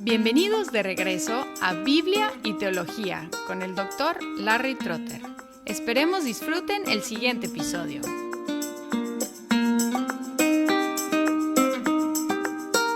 Bienvenidos de regreso a Biblia y Teología con el Dr. Larry Trotter. Esperemos disfruten el siguiente episodio.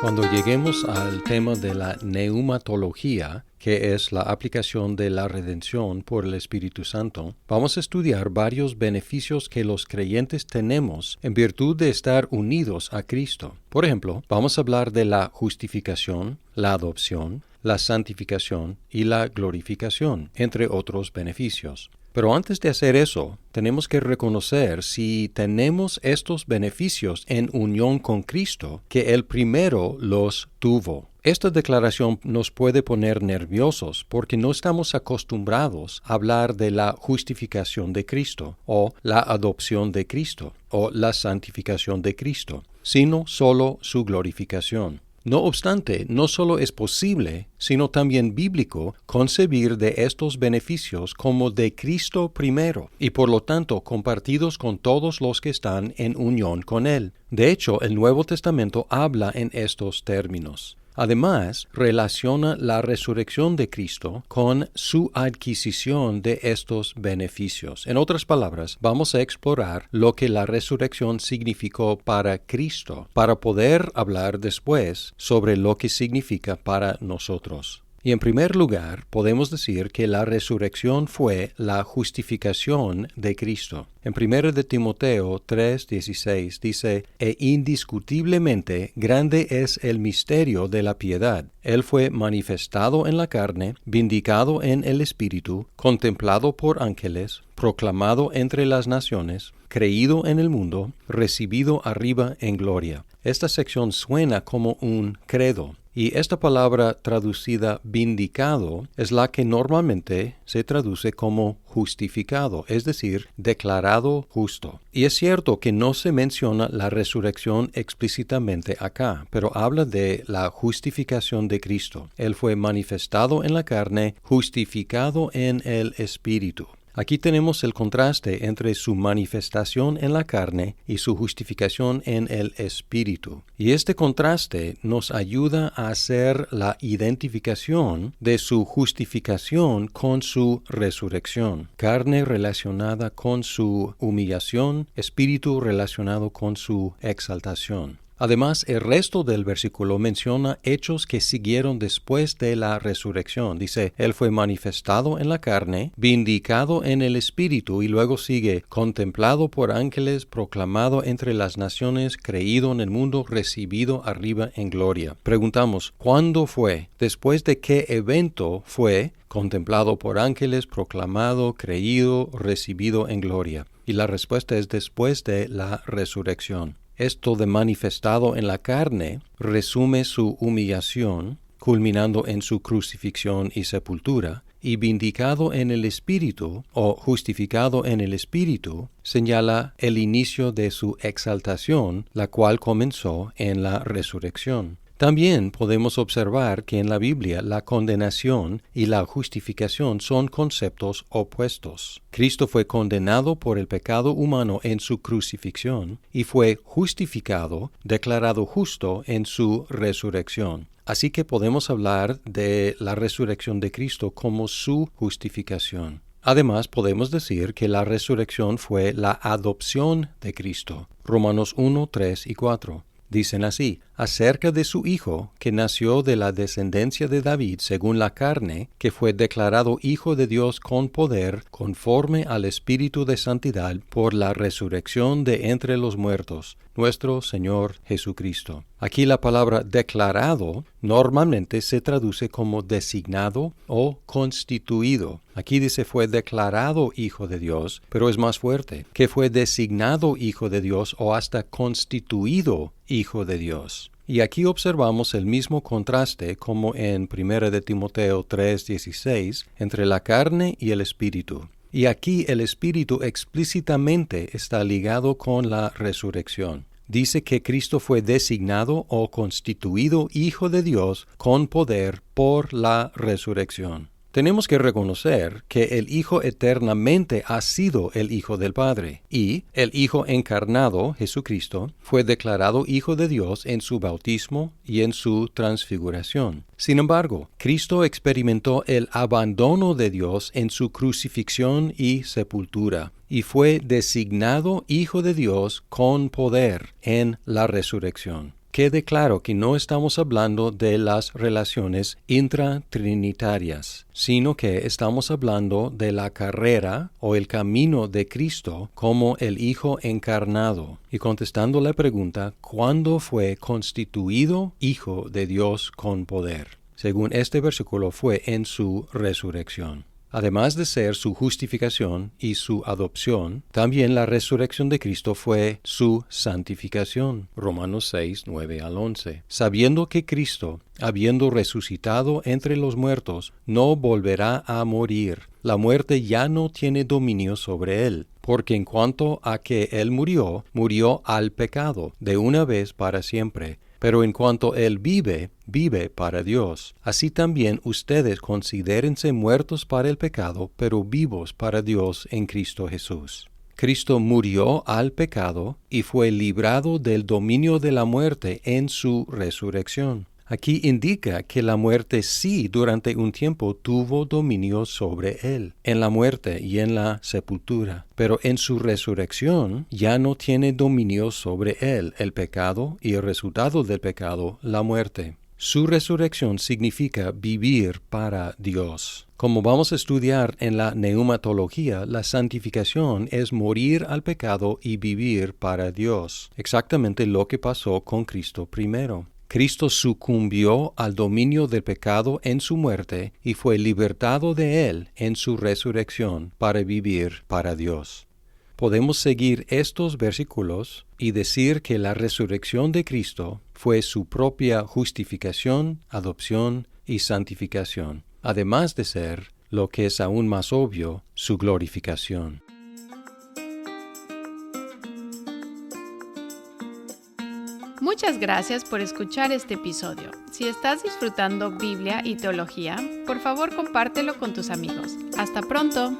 Cuando lleguemos al tema de la neumatología, que es la aplicación de la redención por el Espíritu Santo, vamos a estudiar varios beneficios que los creyentes tenemos en virtud de estar unidos a Cristo. Por ejemplo, vamos a hablar de la justificación, la adopción, la santificación y la glorificación, entre otros beneficios. Pero antes de hacer eso, tenemos que reconocer si tenemos estos beneficios en unión con Cristo, que Él primero los tuvo. Esta declaración nos puede poner nerviosos porque no estamos acostumbrados a hablar de la justificación de Cristo, o la adopción de Cristo, o la santificación de Cristo, sino solo su glorificación. No obstante, no solo es posible, sino también bíblico, concebir de estos beneficios como de Cristo primero, y por lo tanto compartidos con todos los que están en unión con Él. De hecho, el Nuevo Testamento habla en estos términos. Además, relaciona la resurrección de Cristo con su adquisición de estos beneficios. En otras palabras, vamos a explorar lo que la resurrección significó para Cristo, para poder hablar después sobre lo que significa para nosotros. Y en primer lugar, podemos decir que la resurrección fue la justificación de Cristo. En 1 de Timoteo 3:16 dice, indiscutiblemente grande es el misterio de la piedad. Él fue manifestado en la carne, vindicado en el Espíritu, contemplado por ángeles, proclamado entre las naciones, creído en el mundo, recibido arriba en gloria. Esta sección suena como un credo. Y esta palabra traducida vindicado es la que normalmente se traduce como justificado, es decir, declarado justo. Y es cierto que no se menciona la resurrección explícitamente acá, pero habla de la justificación de Cristo. Él fue manifestado en la carne, justificado en el Espíritu. Aquí tenemos el contraste entre su manifestación en la carne y su justificación en el Espíritu. Y este contraste nos ayuda a hacer la identificación de su justificación con su resurrección. Carne relacionada con su humillación, Espíritu relacionado con su exaltación. Además, el resto del versículo menciona hechos que siguieron después de la resurrección. Dice, Él fue manifestado en la carne, vindicado en el Espíritu, y luego sigue, contemplado por ángeles, proclamado entre las naciones, creído en el mundo, recibido arriba en gloria. Preguntamos, ¿cuándo fue? ¿Después de qué evento fue contemplado por ángeles, proclamado, creído, recibido en gloria? Y la respuesta es después de la resurrección. Esto de manifestado en la carne resume su humillación, culminando en su crucifixión y sepultura, y vindicado en el Espíritu, o justificado en el Espíritu, señala el inicio de su exaltación, la cual comenzó en la resurrección. También podemos observar que en la Biblia la condenación y la justificación son conceptos opuestos. Cristo fue condenado por el pecado humano en su crucifixión y fue justificado, declarado justo en su resurrección. Así que podemos hablar de la resurrección de Cristo como su justificación. Además, podemos decir que la resurrección fue la adopción de Cristo. Romanos 1, 3 y 4. Dicen así, acerca de su Hijo, que nació de la descendencia de David según la carne, que fue declarado Hijo de Dios con poder, conforme al Espíritu de santidad, por la resurrección de entre los muertos, nuestro Señor Jesucristo. Aquí la palabra declarado normalmente se traduce como designado o constituido. Aquí dice fue declarado Hijo de Dios, pero es más fuerte, que fue designado Hijo de Dios o hasta constituido Hijo de Dios. Y aquí observamos el mismo contraste como en 1 de Timoteo 3:16 entre la carne y el Espíritu. Y aquí el Espíritu explícitamente está ligado con la resurrección. Dice que Cristo fue designado o constituido Hijo de Dios con poder por la resurrección. tenemos que reconocer que el Hijo eternamente ha sido el Hijo del Padre, y el Hijo encarnado, Jesucristo, fue declarado Hijo de Dios en su bautismo y en su transfiguración. Sin embargo, Cristo experimentó el abandono de Dios en su crucifixión y sepultura, y fue designado Hijo de Dios con poder en la resurrección. Quede claro que no estamos hablando de las relaciones intratrinitarias, sino que estamos hablando de la carrera o el camino de Cristo como el Hijo encarnado. Y contestando la pregunta, ¿cuándo fue constituido Hijo de Dios con poder? Según este versículo, fue en su resurrección. Además de ser su justificación y su adopción, también la resurrección de Cristo fue su santificación. Romanos 6, 9 al 11. Sabiendo que Cristo, habiendo resucitado entre los muertos, no volverá a morir. La muerte ya no tiene dominio sobre él, porque en cuanto a que él murió, murió al pecado, de una vez para siempre. Pero en cuanto él vive, vive para Dios. Así también ustedes considérense muertos para el pecado, pero vivos para Dios en Cristo Jesús. Cristo murió al pecado y fue librado del dominio de la muerte en su resurrección. Aquí indica que la muerte sí durante un tiempo tuvo dominio sobre él, en la muerte y en la sepultura, pero en su resurrección ya no tiene dominio sobre él el pecado y el resultado del pecado, la muerte. Su resurrección significa vivir para Dios. Como vamos a estudiar en la neumatología, la santificación es morir al pecado y vivir para Dios, exactamente lo que pasó con Cristo primero. Cristo sucumbió al dominio del pecado en su muerte y fue libertado de él en su resurrección para vivir para Dios. Podemos seguir estos versículos y decir que la resurrección de Cristo fue su propia justificación, adopción y santificación, además de ser, lo que es aún más obvio, su glorificación. Muchas gracias por escuchar este episodio. Si estás disfrutando Biblia y teología, por favor compártelo con tus amigos. ¡Hasta pronto!